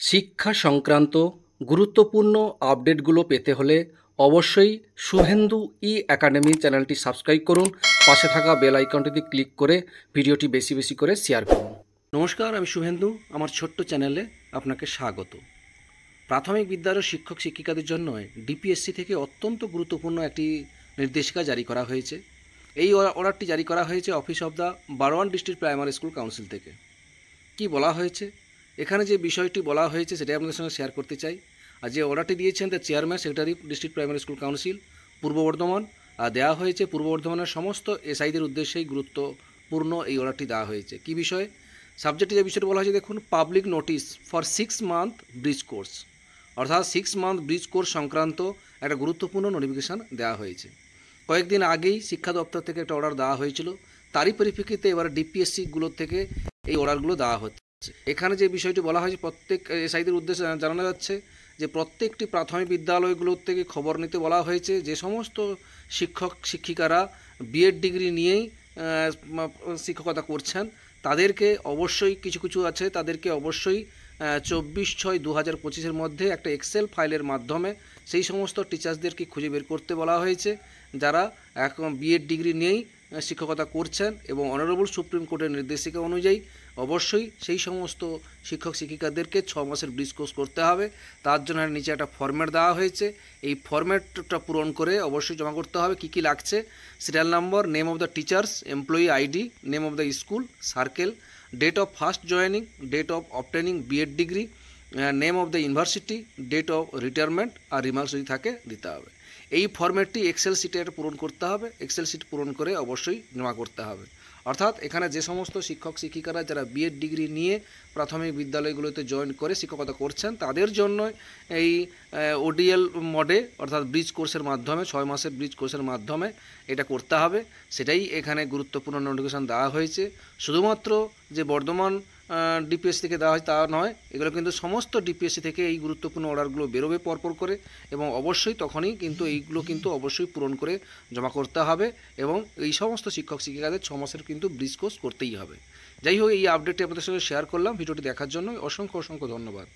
শিক্ষা সংক্রান্ত গুরুত্বপূর্ণ আপডেটগুলো পেতে হলে অবশ্যই শুভেন্দু একাডেমি চ্যানেলটি সাবস্ক্রাইব করুন। পাশে থাকা বেল আইকনটিতে ক্লিক করে ভিডিওটি বেশি বেশি করে শেয়ার করুন। নমস্কার, আমি শুভেন্দু। আমার ছোট্ট চ্যানেলে আপনাকে স্বাগত। প্রাথমিক বিদ্যালয়ের শিক্ষক শিক্ষিকাদের জন্য ডিপিএসসি থেকে অত্যন্ত গুরুত্বপূর্ণ একটি নির্দেশিকা জারি করা হয়েছে। এই অর্ডারটি জারি করা হয়েছে office of the Burdwan district primary school council থেকে। কি বলা হয়েছে এখানে, যে বিষয়টি বলা হয়েছে সেটাই আপনাদের সঙ্গে শেয়ার করতে চাই। আর যে অর্ডারটি দিয়েছেন the chairman secretary district primary school council পূর্ব বর্ধমান, দেওয়া হয়েছে পূর্ব বর্ধমানের সমস্ত এসআইদের উদ্দেশ্যেই গুরুত্বপূর্ণ এই অর্ডারটি দেওয়া হয়েছে। কি বিষয়ে সাবজেক্টে যে বিষয়টি বলা হয়েছে দেখুন, public notice for 6 month bridge course, অর্থাৎ 6 মান্থ ব্রিজ কোর্স সংক্রান্ত একটা গুরুত্বপূর্ণ নোটিফিকেশান দেওয়া হয়েছে। কয়েকদিন আগেই শিক্ষা দপ্তর থেকে একটা অর্ডার দেওয়া হয়েছিল, তারই পরিপ্রেক্ষিতে এবার ডিপিএসসিগুলোর থেকে এই অর্ডারগুলো দেওয়া হচ্ছে। এখানে যে বিষয়টি বলা হয়েছে, প্রত্যেক এসআইদের উদ্দেশ্যে জানানো যাচ্ছে যে প্রত্যেকটি প্রাথমিক বিদ্যালয়গুলোর থেকে খবর নিতে বলা হয়েছে যে সমস্ত শিক্ষক শিক্ষিকারা বিএড ডিগ্রি নিয়েই শিক্ষকতা করছেন তাদেরকে অবশ্যই কিছু কিছু আছে তাদেরকে অবশ্যই 24/6/2025 মধ্যে একটা এক্সেল ফাইলের মাধ্যমে সেই সমস্ত টিচার্সদেরকে খুঁজে বের করতে বলা হয়েছে যারা এখন বিএড ডিগ্রি নিয়েই শিক্ষকতা করছেন, এবং অনারেবল সুপ্রিম কোর্টের নির্দেশিকা অনুযায়ী অবশ্যই সেই সমস্ত শিক্ষক শিক্ষিকাদেরকে 6 মাসের ব্রিজ কোর্স করতে হবে। তার জন্য নিচে একটা ফরম্যাট দেওয়া হয়েছে, এই ফরম্যাটটা পূরণ করে অবশ্যই জমা করতে হবে। কি কি লাগছে, serial number, name of the teachers, employee ID, name of the school circle, date of first joining, date of obtaining BEd degree, name of the university, date of retirement আর রিমার্কস যদি থাকে দিতে হবে। এই ফরম্যাটটি এক্সেল শিটে পূরণ করতে হবে, এক্সেল শিট পূরণ করে অবশ্যই জমা করতে হবে। অর্থাৎ এখানে যে সমস্ত শিক্ষক শিক্ষিকারা যারা বিএড ডিগ্রি নিয়ে প্রাথমিক বিদ্যালয়গুলোতে জয়েন করে শিক্ষকতা করছেন তাদের জন্য এই ওডিএল মোডে অর্থাৎ ব্রিজ কোর্সের মাধ্যমে 6 মাসের ব্রিজ কোর্সের মাধ্যমে এটা করতে হবে। সেটাই এখানে গুরুত্বপূর্ণ নোটিফিকেশন দেওয়া হয়েছে। শুধুমাত্র যে বর্ধমান ডিপিএসসি থেকে দেওয়া হয় তা নয়, এগুলো কিন্তু সমস্ত ডিপিএসসি থেকে এই গুরুত্বপূর্ণ অর্ডারগুলো বেরোবে পরপর করে, এবং অবশ্যই তখনই কিন্তু এইগুলো কিন্তু অবশ্যই পূরণ করে জমা করতে হবে, এবং এই সমস্ত শিক্ষক শিক্ষিকাদের 6 মাসের কিন্তু ব্রিজ কোর্স করতেই হবে। যাই হোক, এই আপডেটটি আপনাদের সঙ্গে শেয়ার করলাম। ভিডিওটি দেখার জন্য অসংখ্য অসংখ্য ধন্যবাদ।